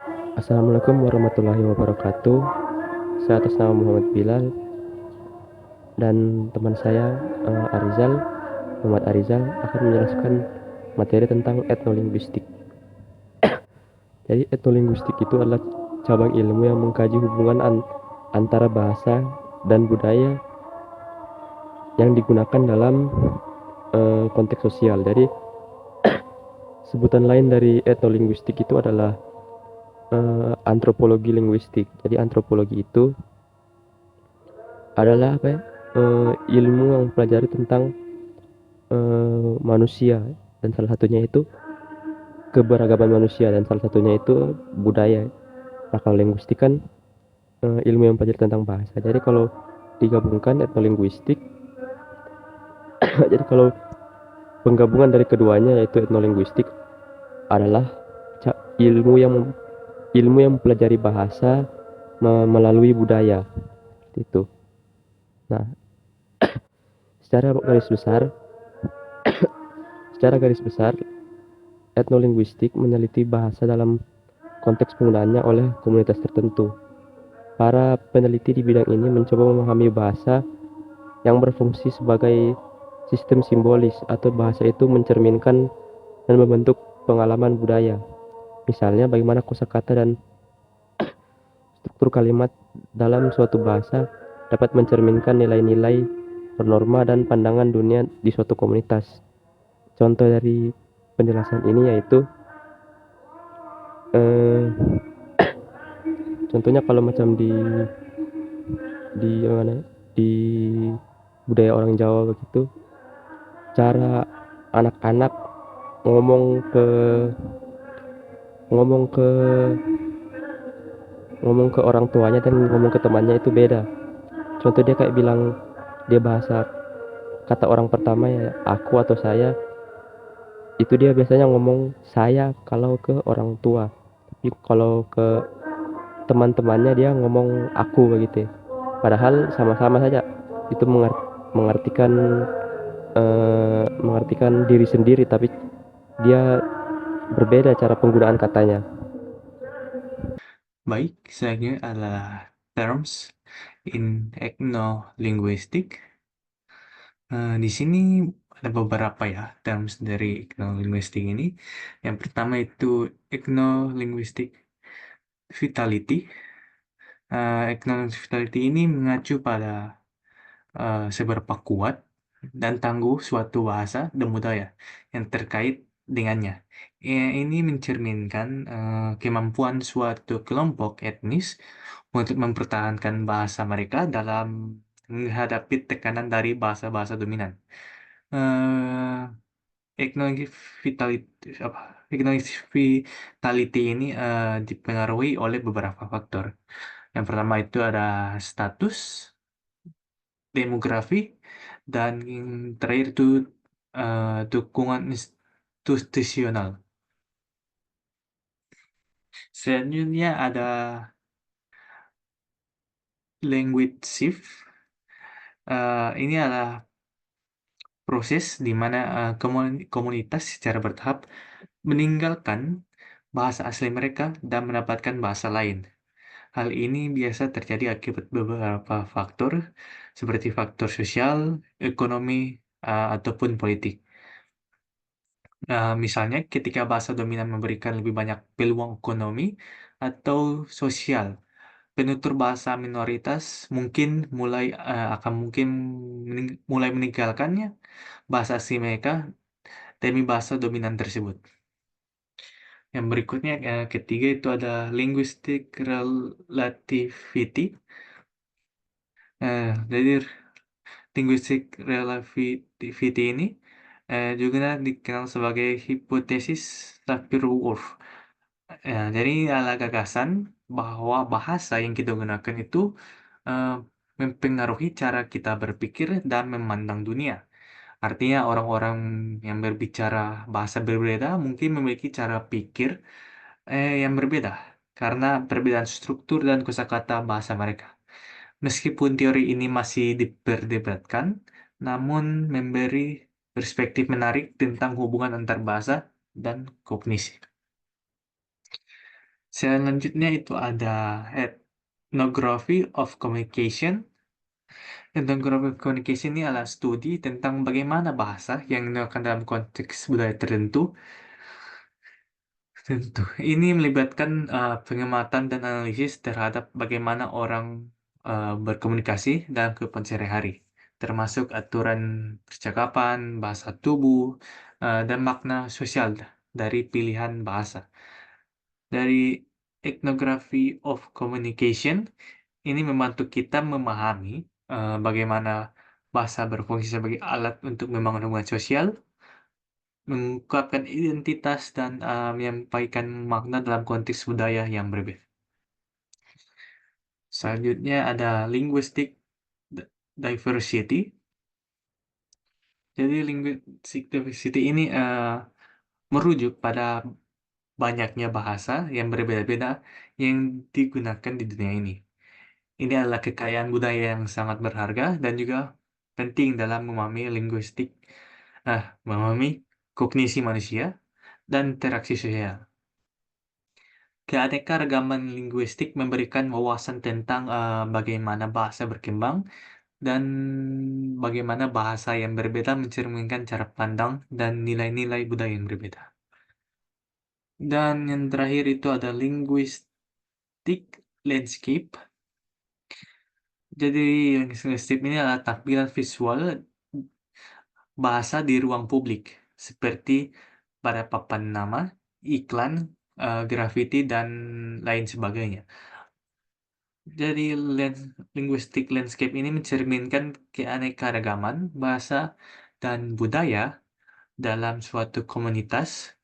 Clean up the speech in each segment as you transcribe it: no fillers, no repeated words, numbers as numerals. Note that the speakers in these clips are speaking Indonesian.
Assalamualaikum warahmatullahi wabarakatuh. Saya atas nama Muhammad Bilal dan teman saya Muhammad Arizal akan menjelaskan materi tentang etnolinguistik. Jadi etnolinguistik itu adalah cabang ilmu yang mengkaji hubungan antara bahasa dan budaya yang digunakan dalam konteks sosial. Jadi sebutan lain dari etnolinguistik itu adalah antropologi linguistik. Jadi antropologi itu adalah apa ya? Ilmu yang mempelajari tentang manusia, dan salah satunya itu keberagaman manusia, dan salah satunya itu budaya. Nah, kalau linguistik kan ilmu yang mempelajari tentang bahasa. Jadi kalau digabungkan etnolinguistik, jadi kalau penggabungan dari keduanya yaitu etnolinguistik adalah ilmu yang mempelajari bahasa melalui budaya itu. Nah, secara garis besar, secara garis besar etnolinguistik meneliti bahasa dalam konteks penggunaannya oleh komunitas tertentu. Para peneliti di bidang ini mencoba memahami bahasa yang berfungsi sebagai sistem simbolis, atau bahasa itu mencerminkan dan membentuk pengalaman budaya. Misalnya, bagaimana kosakata dan struktur kalimat dalam suatu bahasa dapat mencerminkan nilai-nilai, norma, dan pandangan dunia di suatu komunitas. Contoh dari penjelasan ini yaitu eh, contohnya kalau macam di mana di budaya orang Jawa begitu, cara anak-anak ngomong ke ngomong ke ngomong ke orang tuanya dan ngomong ke temannya itu beda. Contoh dia kayak bilang, dia bahasa kata orang pertama ya aku atau saya, itu dia biasanya ngomong saya kalau ke orang tua, tapi kalau ke teman-temannya dia ngomong aku begitu. Padahal sama-sama saja itu mengartikan mengartikan diri sendiri, tapi dia berbeda cara penggunaan katanya. Baik, selanjutnya adalah terms in ethno-linguistic. Di sini ada beberapa ya terms dari ethno-linguistic ini. Yang pertama itu ethno-linguistic vitality. Ethno-linguistic vitality ini mengacu pada seberapa kuat dan tangguh suatu bahasa dan budaya yang terkait dengannya. Ini mencerminkan kemampuan suatu kelompok etnis untuk mempertahankan bahasa mereka dalam menghadapi tekanan dari bahasa-bahasa dominan. Eh, Economic vitality apa? Economic vitality ini dipengaruhi oleh beberapa faktor. Yang pertama itu ada status, demografi, dan yang terakhir itu dukungan institusional. Selanjutnya ada language shift. Ini adalah proses di mana komunitas secara bertahap meninggalkan bahasa asli mereka dan mendapatkan bahasa lain. Hal ini biasa terjadi akibat beberapa faktor, seperti faktor sosial, ekonomi, ataupun politik. Misalnya ketika bahasa dominan memberikan lebih banyak peluang ekonomi atau sosial, penutur bahasa minoritas mungkin mungkin mulai meninggalkannya bahasa asli mereka demi bahasa dominan tersebut. Yang berikutnya, ketiga itu ada linguistic relativity. Jadi linguistic relativity ini juga dikenal sebagai hipotesis Sapir-Whorf. Jadi adalah gagasan bahwa bahasa yang kita gunakan itu eh, mempengaruhi cara kita berpikir dan memandang dunia. Artinya orang-orang yang berbicara bahasa berbeda mungkin memiliki cara pikir yang berbeda karena perbedaan struktur dan kosakata bahasa mereka. Meskipun teori ini masih diperdebatkan, namun memberi perspektif menarik tentang hubungan antar bahasa dan kognisi. Selanjutnya itu ada Ethnography of Communication. Ethnography of Communication ini adalah studi tentang bagaimana bahasa yang digunakan dalam konteks budaya tertentu. Ini melibatkan pengamatan dan analisis terhadap bagaimana orang berkomunikasi dalam kehidupan sehari-hari, termasuk aturan percakapan, bahasa tubuh, dan makna sosial dari pilihan bahasa. Dari Ethnography of Communication, ini membantu kita memahami bagaimana bahasa berfungsi sebagai alat untuk membangun hubungan sosial, mengungkapkan identitas, dan menyampaikan makna dalam konteks budaya yang berbeda. Selanjutnya ada linguistic diversity. Jadi linguistic diversity ini merujuk pada banyaknya bahasa yang berbeda-beda yang digunakan di dunia ini. Ini adalah kekayaan budaya yang sangat berharga dan juga penting dalam memahami kognisi manusia dan interaksi sosial. Keanekaragaman linguistik memberikan wawasan tentang bagaimana bahasa berkembang dan bagaimana bahasa yang berbeda mencerminkan cara pandang dan nilai-nilai budaya yang berbeda. Dan yang terakhir itu ada linguistic landscape. Jadi landscape ini adalah tampilan visual bahasa di ruang publik, seperti pada papan nama, iklan, grafiti, dan lain sebagainya. Jadi linguistic landscape ini mencerminkan keanekaragaman bahasa dan budaya dalam suatu komunitas.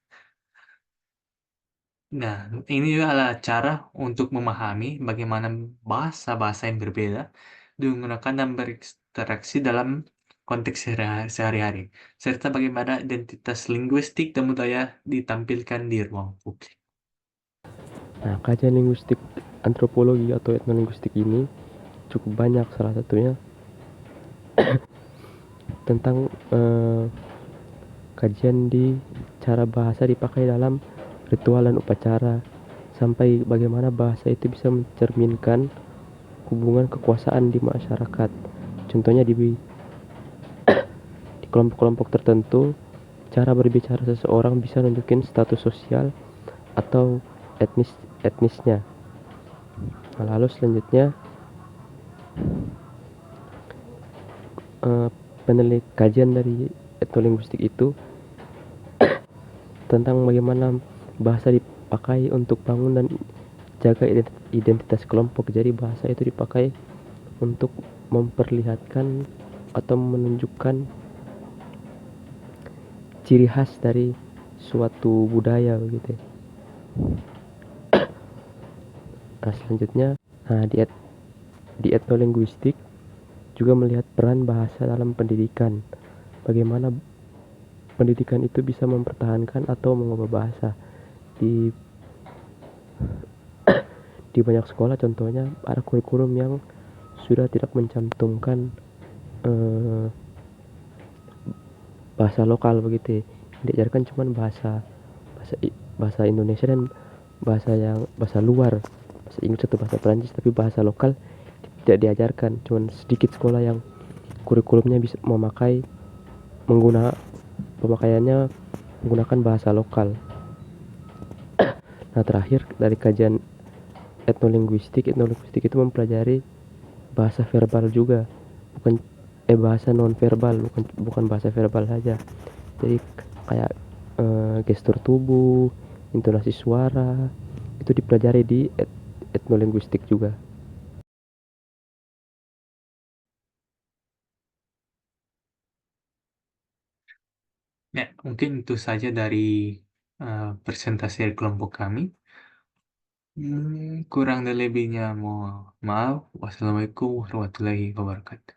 Nah, ini juga adalah cara untuk memahami bagaimana bahasa-bahasa yang berbeda digunakan dan berinteraksi dalam konteks sehari-hari, serta bagaimana identitas linguistik dan budaya ditampilkan di ruang publik. Nah, kajian linguistik antropologi atau etnolinguistik ini cukup banyak, salah satunya tentang kajian di cara bahasa dipakai dalam ritual dan upacara, sampai bagaimana bahasa itu bisa mencerminkan hubungan kekuasaan di masyarakat. Contohnya di kelompok-kelompok tertentu, cara berbicara seseorang bisa nunjukin status sosial atau etnisnya. Lalu selanjutnya kajian dari etnolinguistik itu tentang bagaimana bahasa dipakai untuk bangun dan jaga identitas kelompok. Jadi bahasa itu dipakai untuk memperlihatkan atau menunjukkan ciri khas dari suatu budaya begitu. Nah, selanjutnya di etnolinguistik juga melihat peran bahasa dalam pendidikan. Bagaimana pendidikan itu bisa mempertahankan atau mengubah bahasa. Di banyak sekolah contohnya ada kurikulum yang sudah tidak mencantumkan bahasa lokal begitu. Diajarkan cuma bahasa Indonesia dan bahasa luar, bahasa Inggris atau bahasa Perancis, tapi bahasa lokal tidak diajarkan. Cuman sedikit sekolah yang kurikulumnya bisa pemakaiannya menggunakan bahasa lokal. Nah, terakhir dari kajian etnolinguistik itu mempelajari bahasa verbal juga, bukan bahasa non verbal, bukan bahasa verbal saja. Jadi kayak gestur tubuh, intonasi suara, itu dipelajari di etnolinguistik juga. Ya, mungkin itu saja dari presentasi dari kelompok kami. Kurang dan lebihnya mohon maaf. Wassalamualaikum warahmatullahi wabarakatuh.